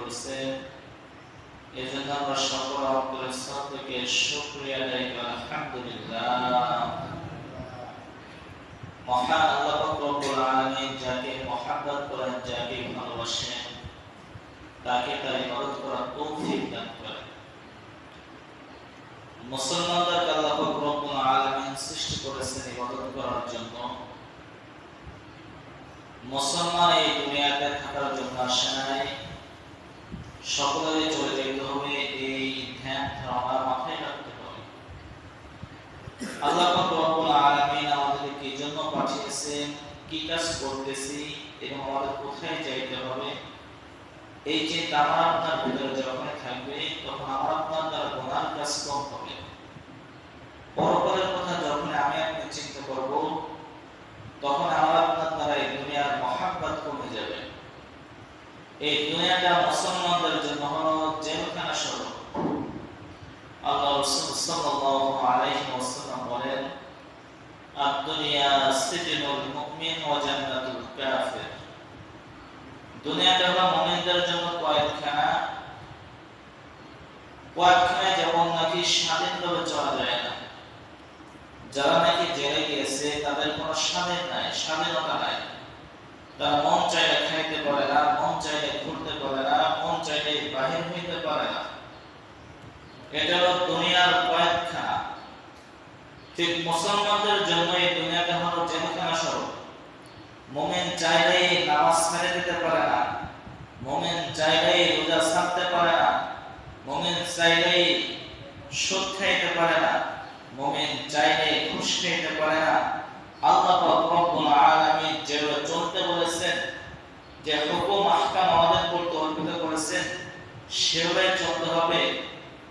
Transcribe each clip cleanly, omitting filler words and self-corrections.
করেছে। এজন্য আমরা সকল অন্তরের স্তর থেকে শুকরিয়া আদায় করি আলহামদুলিল্লাহ। মহান আল্লাহ পাক রব্বুল আলামিন যাকে মহব্বত করেন, যাকে ভালোবাসেন, তাকে তার ইবাদত করার তৌফিক দান করেন। মুসলমানদেরকে আল্লাহ পাক রব্বুল আলামিন সৃষ্টি করেছেন ইবাদত করার জন্য। মুসলমান এই দুনিয়াতে থাকার জন্য আসে নাই, সকলেরই চলে যেতে হবে, এই ধ্যান ধারণা মাথায় রাখতে হবে। আল্লাহ পাক রব্বুল আলামিন আমাদেরকে কি জন্য পাঠিয়েছেন, কি কাজ করতেছি এবং আমাদের কোথায় যাইতে হবে, এই চিন্তা আমার আপনার ভিতরে যখন থাকবে তখন আমার আপনার দ্বারা গুনার কাজ কম হবে। পরকালের কথা যখন আমি আপনি চিন্তা করব তখন আমার আপনার দ্বারা এই দুনিয়ার মহাব্বত কমে যাবে। এই দুনিয়াটা মুসলমানদের জন্য হলো জেলখানা স্বরূপ। আল্লাহ রাসূল সাল্লাল্লাহু আলাইহি ওয়াসাল্লাম বলেন, আদ-দুনিয়া সিজনুল মুমিন ওয়া জান্নাতুল কাফির। দুনিয়াটা হলো মুমিনদের জন্য কয়েদখানা। কয়েদখানায় যেমন নাকি স্বাধীনভাবে চলা যায় না, যারা নাকি জেলে গিয়েছে তাদের কোনো স্বাধীনতা নাই। তারা মন চাইলে খাইতে পারে না, মন চাইলে ঘুরতে পারে না, মন চাইলে বাহির হইতে পারে না। এটা হলো দুনিয়ার কয়েদখানা। ঠিক মুসলমানদের জন্য এই দুনিয়াটা হলো জেলখানা স্বরূপ। মুমিন চাইলেই নামাজ ছেড়ে দিতে পারে না, মুমিন চাইলেই রোজা ছাড়তে পারে না, মুমিন চাইলেই সুদ খাইতে পারে না, মুমিন চাইলেই ঘুষ খাইতে পারে না। আল্লাহ পাক রব্বুল আলামিন যেভাবে চলতে বলেছেন, যে হুকুম আহকাম আমাদের করতে অর্পিত করেছেন, সেভাবে চলতে হবে,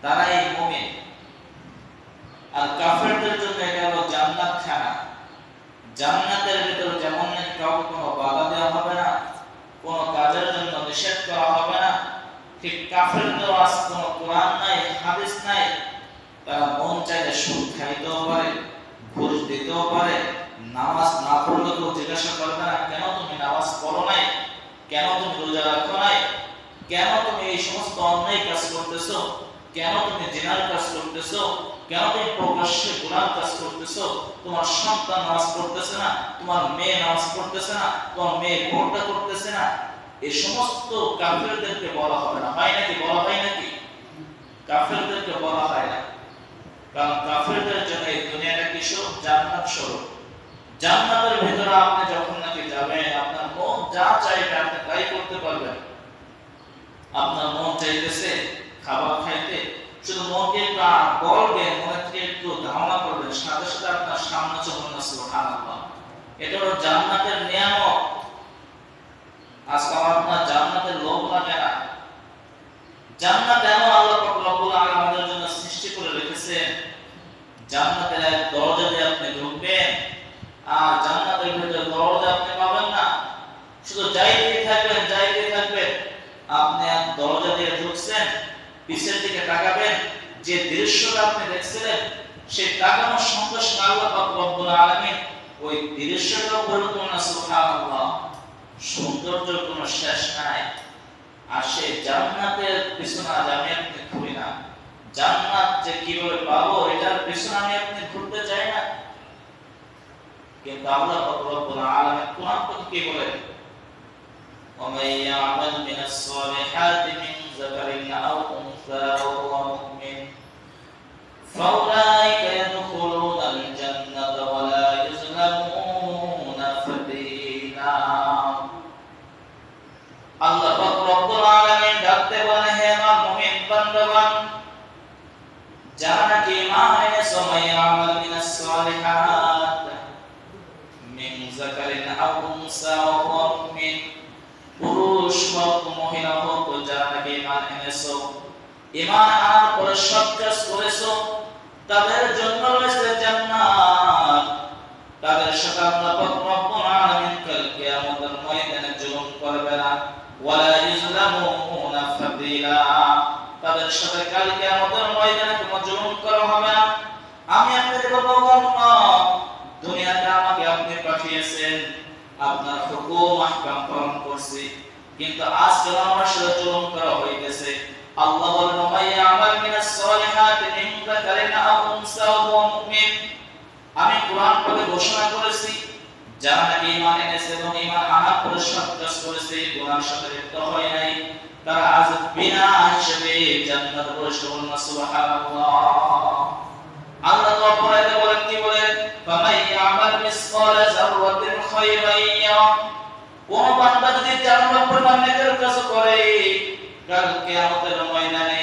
তারাই মুমিন। আর কাফেরদের জন্য এটা হলো জান্নাত খানা। জান্নাতের ভিতর যেমন নাকি কাউকে কোনো বাধা দেওয়া হবে না, কোনো কাজের জন্য নিষেধ করা হবে না, ঠিক কাফেরদেরও আজ কোনো কোরআন নাই, হাদিস নাই। তারা মন চাইলে সুদ খাইতেও পারে, ঘুষ দিতেও পারে। নামাজ না পড়লে কেউ জিজ্ঞাসা করবে না, কেন তুমি নামাজ পড়ো নাই, কেন তুমি রোজা রাখো নাই, কেন তুমি এই সমস্ত অন্যায় কাজ করতেছো, কেন তুমি জিনার কাজ করতেছো, কেন তুমি প্রকাশ্যে গুনার কাজ করতেছো, তোমার সন্তান নামাজ পড়তেছে না, তোমার মেয়ে নামাজ পড়তেছে না, তোমার মেয়ে পর্দা করতেছে না। এই সমস্ত কাফেরদেরকে বলা হবে না, হয় নাকি? বলা হয় নাকি? কাফেরদেরকে বলা হয় না, কারণ কাফেরদের জন্য এই দুনিয়াটা কি স্বরূপ? জান্নাত স্বরূপ। জান্নাতের ভিতরে আপনি যখন নাকি যাবেন, আপনার মন যা চাইবে আপনি তাই করতে পারবেন। আপনার মন চাইতেছে খাবার খাইতে, শুধু মনকে একটু বলবেন, মনে থেকে একটু ধারণা করবেন, সাথে সাথে আপনার সামনে চলে আসবে সুবহানাল্লাহ। এটা হলো জান্নাতের নিয়ামত। আজকে আপনার জান্নাতের লোভ লাগে না। জান্নাত এমন আল্লাহ পাক রব্বুল আলামিন আমাদের জন্য সৃষ্টি করে রেখেছেন, জান্নাতের এক দরজা দিয়ে আপনি ঢুকবেন, আর জান্নাতের ভিতরে দরজা আপনি পাবেন না, শুধু যাইতেই থাকবেন, যাইতেই থাকবেন। আপনি এক দরজা দিয়ে ঢুকছেন, পিছের দিকে তাকাবেন, যে দৃশ্যটা আপনি দেখছিলেন সেই তাকানোর সঙ্গে সঙ্গে আল্লাহ পাক রব্বুল আলামিন ওই দৃশ্যটাও পরিবর্তন না। সুবহানাল্লাহ, সৌন্দর্যের কোনো শেষ নাই। আর সেই জান্নাতের পিছনে আমি আপনি ঘুরি না। জান্নাত যে কিভাবে পাবো এটার পিছনে আমি আপনি ঘুরতে চাই না। কিন্তু আল্লাহ পাক রব্বুল আলামিন কোরআন থেকে কি বলেন? ومن يعمل من الصالحات من ذكر أو أنثى وهو مؤمن فأولئك يدخلون الجنة ولا يظلمون فتيلا। আল্লাহ পাক রব্বুল আলামিন ডাকতে বলেন, হে আমার মুমিন বান্দাগণ, যারা নাকি ঈমান এনেছো, মান ইয়ামাল মিনাস সালিহাত মিন যাকারিন আও উনসা ওয়া হুয়া মুমিন, পুরুষ হোক মহিলা হোক, যারা নাকি ঈমান এনেছো, ঈমান আনার পরে সৎ কাজ করেছো, তাদের জন্য রয়েছে জান্নাত। তাদের সাথে আল্লাহ পাক রব্বুল আলামিন কাল কিয়ামতের ময়দানে জুলুম করবে না, ওয়ালা ইউজলামুনা ফাদিলা। তাদের সাথে কাল কিয়ামতের ময়দানে কোনো জুলুম করা হবে না। আমি আপনাদের বলবো, দুনিয়াতে আমাকে আপনি পাঠিয়েছেন, আপনার হুকুম আহকাম পালন করছি, কিন্তু আজ যখন আমার সাথে জুলুম করা হইতেছে করতেছে। আল্লাহ বলেন মাইয়া আমাল মিনাস সালিহাতি মিন যাকারিন আও উনসা ওয়া হুয়া মুমিন। আমি কোরআন পড়ে ঘোষণা করেছি যারা নাকি ঈমান এনেছে এবং ঈমান আনার পরে সৎ কাজ করেছে, গুনাহের সাথে লিপ্ত হয় নাই, তারা আজ বিনা হিসেবে জান্নাতে প্রবেশ করবে। সুবহানাল্লাহ। আল্লাহ তো পড়াইতে বলেন কি বলেন, ফামাই ইয়ামাল মিসকালা যাররাতিন খায়রান ইয়ারা। কোন বান্দা যদি জান্নাত পরিমাণ নেকের কাজ করে, কাল কিয়ামতের ময়দানে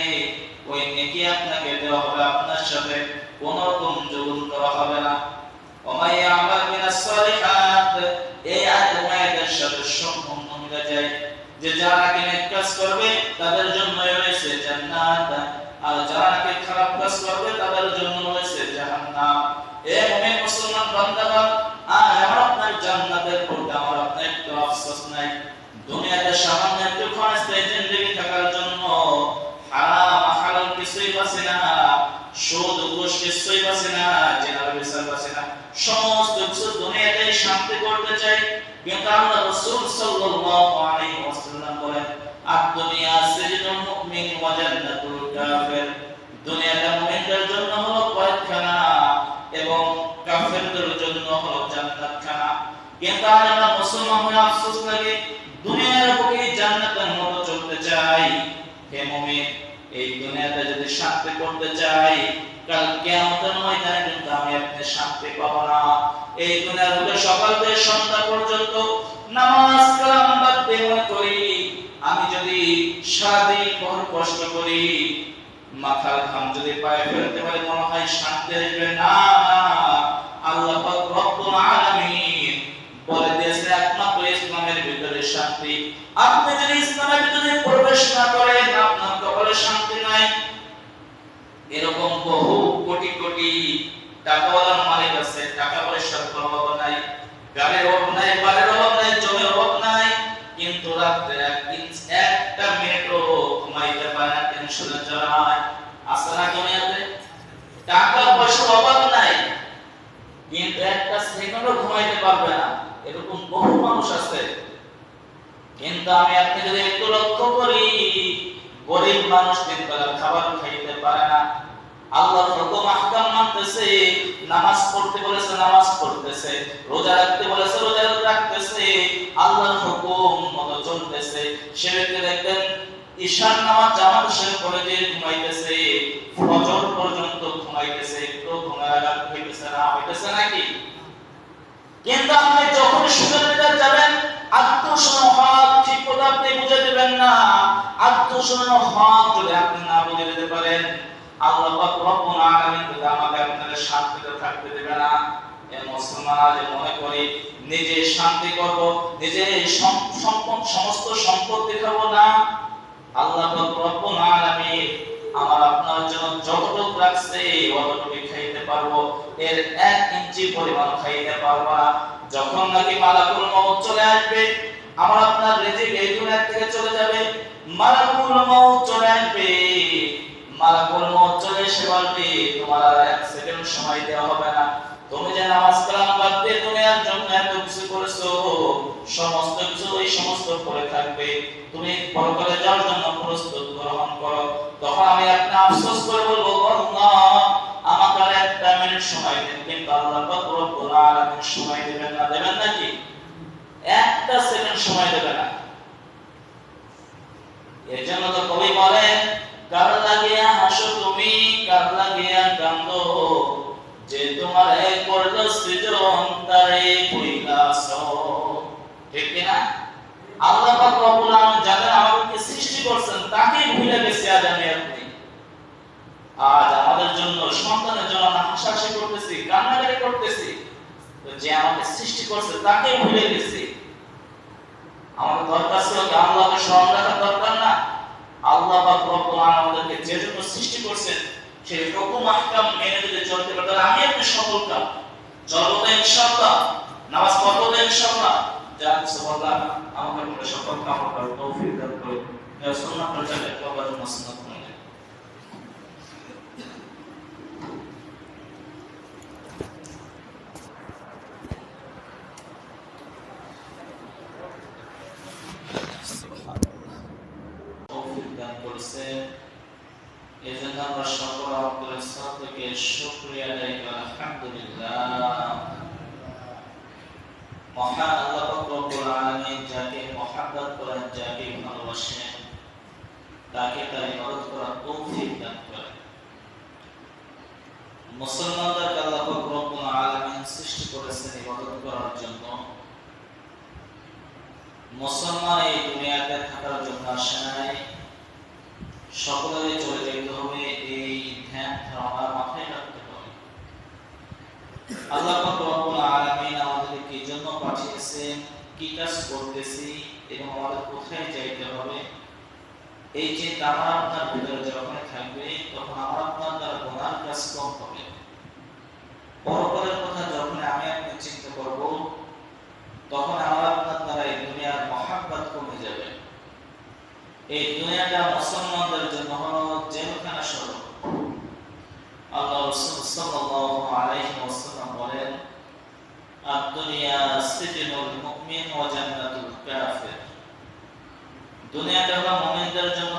ওই নেকি আপনাকে দেওয়া হবে, আপনার সাথে কোন রকম জুলুম করা হবে না। ওমাই ইয়ামাল মিনাস সালিহাত, এই আয়াতের সাথে সম্পূর্ণ মিলে যায় যে যারা নাকি নেক কাজ করবে তাদের জন্য রয়েছে জান্নাত, আর যারা নাকি খারাপ কাজ করবে তাদের জন্য রয়েছে জাহান্নাম। এ মুমিন মুসলমান বান্দাগণ, আজ আমার আপনার জান্নাতের প্রতি আমার আপনার একটু আফসোস নাই। দুনিয়াতে সামান্য একটু ক্ষণস্থায়ী জিন্দেগি থাকার জন্য হারাম হালাল কিছুই বাঁচে না, সুদ ঘুষ কিছুই বাঁচে না, জেনার বিচার বাঁচে না, সমস্ত কিছু দুনিয়াতে শান্তি করতে চাই। কিন্তু আল্লাহ রাসূল সাল্লাল্লাহু আলাইহি ওয়াসাল্লাম বলেন আদ-দুনিয়া সিজনুল মুমিন ওয়া জান্নাতুল কাফির। দুনিয়াটা মুমিনদের জন্য হলো কয়েদখানা এবং কাফেরদের জন্য হলো জান্নাতখানা। কিন্তু আজ আমরা মুসলমান হয়ে আফসোস লাগে, দুনিয়ার বুকে জান্নাতের মতো চলতে চাই। হে মুমিন, এই দুনিয়াতে যদি শান্তি করতে চাই, কাল কিয়ামতের ময়দানে কিন্তু আমি আপনি শান্তি পাবো না। এই দুনিয়ার বুকে সকাল থেকে সন্ধ্যা পর্যন্ত নামাজ কালাম বাদ দিয়ে মনে করি আমি যদি সারাদিন বহু কষ্ট করি, মাথার ঘাম যদি পায়ে ফেলতে পারি মনে হয় শান্তি আসবে না। আল্লাহ পাক রব্বুল আলামিন বলে দিয়েছে একমাত্র ইসলামের ভিতরে শান্তি। আপনি যদি ইসলামের ভিতরে প্রবেশ না করেন আপনার কপালে শান্তি নাই। এরকম বহু কোটি কোটি টাকাওয়ালার মালিক আছে, টাকা পয়সার অভাব নাই, গাড়ির অভাব নাই, বাড়ির অভাব নাই, জমির অভাব নাই, কিন্তু রাতে একটা মিনিটও ঘুমাইতে পারে না, টেনশনে জড়ায়। আছে না দুনিয়াতে? টাকা পয়সার অভাব নাই কিন্তু একটা সেকেন্ডও ঘুমাইতে পারবে না, এরকম বহু মানুষ আছে। কিন্তু আমি আপনি যদি একটু লক্ষ্য করি, গরিব মানুষ তিন বেলা খাবার খাইতে পারে না, আল্লাহর হুকুম আহকাম মানতেছে, নামাজ পড়তে বলেছে নামাজ পড়তেছে, রোজা রাখতে বলেছে রোজা রাখতেছে, আল্লাহর হুকুম মতো চলতেছে। সে ব্যক্তি দেখবেন ঈশার নামাজ জামাত শেষ করে দিয়ে ঘুমাইতেছে, ফজর পর্যন্ত ঘুমাইতেছে, একটু ঘুমায় হইতেছে না, হইতেছে নাকি? কিন্তু আপনি যখন সুযোগটা যাবেন আত্মসময় হক ঠিক কথা আপনি বুঝে দেবেন না। আত্মসময় হক যদি আপনি না বুঝে দিতে পারেন, আল্লাহ পাক রব্বুল আলামিন যদি আমাদের আপনাদের শান্তিতে থাকতে দেবে না। এই মুসলমান আজ মনে করি নিজে শান্তি করব, নিজে সমস্ত সম্পদ দেখাবো না। আল্লাহ পাক রব্বুল আলামিন আমার আপনার জন্য যতটুকু রাখছে অতটুকু খাইতে পারবো, এর 1 ইঞ্চি পরিমাণ খাইতে পারবো না। যখন নাকি মালাকুল মউত চলে আসবে, আমার আপনার রিজিক এই দুনিয়া থেকে চলে যাবে, মালাকুল মউত চলে আসবে, মালাকুল মউত চলে এসে বলবে তোমার আর 1 সেকেন্ড সময় দেওয়া হবে না। তুমি যে নামাজ কালাম বাদ দিয়ে দুনিয়ার জন্য এত কিছু করেছো, সমস্ত কিছু ওই সমস্ত করে থাকবে, তুমি পরকালে যাওয়ার জন্য প্রস্তুত গ্রহণ করো। তখন আমি আপনি আফসোস করে বলবো আল্লাহ আমাকে আর 1 মিনিট সময় দেন। কিন্তু আল্লাহ পাক রব্বুল আলামিন সময় দেবেন না, দেবেন নাকি? 1 সেকেন্ড সময় দেবে না। এজন্য তো কবি বলেন কার লাগিয়া হাসো তুমি, কার লাগিয়া কান্দো, যে তোমার এক করলো সৃজন তারে কইলাছো। ঠিক কি না? আল্লাহ পাক রব্বুল আলামিন যারা আমাদেরকে সৃষ্টি করেছেন তাকে ভুলে গেছে আজ আমি আপনি। আজ আমাদের জন্য সন্তানের জন্য আমরা হাসাহাসি করতেছি, কান্নাকাটি করতেছি, তো যে আমাকে সৃষ্টি করছে তাকে ভুলে গেছি। আমাদের দরকার ছিল কি আল্লাহকে স্মরণ রাখার দরকার না? আল্লাহ পাক রব্বুল আলামিন আমাদেরকে যে জন্য সৃষ্টি করেছেন সেই হুকুম আহকাম মেনে যদি চলতে পারি তাহলে আমি আপনি সফল কাম। চলবো তো ইনশাআল্লাহ, নামাজ পড়বো তো ইনশাআল্লাহ। যা কিছু বললাম আমাকে সফল কাম করার তৌফিক দান করুন। সুন্নাহ প্রচারে কবর মাসনাত তৌফিক দান করেছেন। এজন্য আমরা সকল অন্তরের স্তর থেকে শুকরিয়া আদায় করি আলহামদুলিল্লাহ। মহান আল্লাহ পাক রব্বুল আলামিন যাকে মহব্বত করেন, যাকে ভালোবাসেন, তাকে তার ইবাদত করার তৌফিক দান করেন। মুসলমানদেরকে আল্লাহ পাক রব্বুল আলামিন সৃষ্টি করেছেন ইবাদত করার জন্য। মুসলমান এই দুনিয়াতে থাকার জন্য আসে নাই, সকলেরই চলে যেতে হবে, এই ধ্যান ধারণা মাথায় রাখতে হবে। আল্লাহ পাক রব্বুল আলামিন আমাদেরকে কি জন্য পাঠিয়েছেন, কি কাজ করতেছি এবং আমাদের কোথায় যাইতে হবে, এই চিন্তা আমার আপনার ভিতরে যখন থাকবে তখন আমার আপনার দ্বারা গুনার কাজ কম হবে। পরপরের কথা যখন আমি আপনি চিন্তা করব তখন আমার আপনার দ্বারা এই দুনিয়ার মহাব্বত কমে যাবে। এই দুনিয়াটা মুসলমানদের জন্য হলো জেলখানা স্বরূপ। আল্লাহ রাসূল সাল্লাল্লাহু আলাইহি ওয়াসাল্লাম বলেন, আদ-দুনিয়া সিজনুল মুমিন ওয়া জান্নাতুল কাফির। দুনিয়াটা হলো মুমিনদের জন্য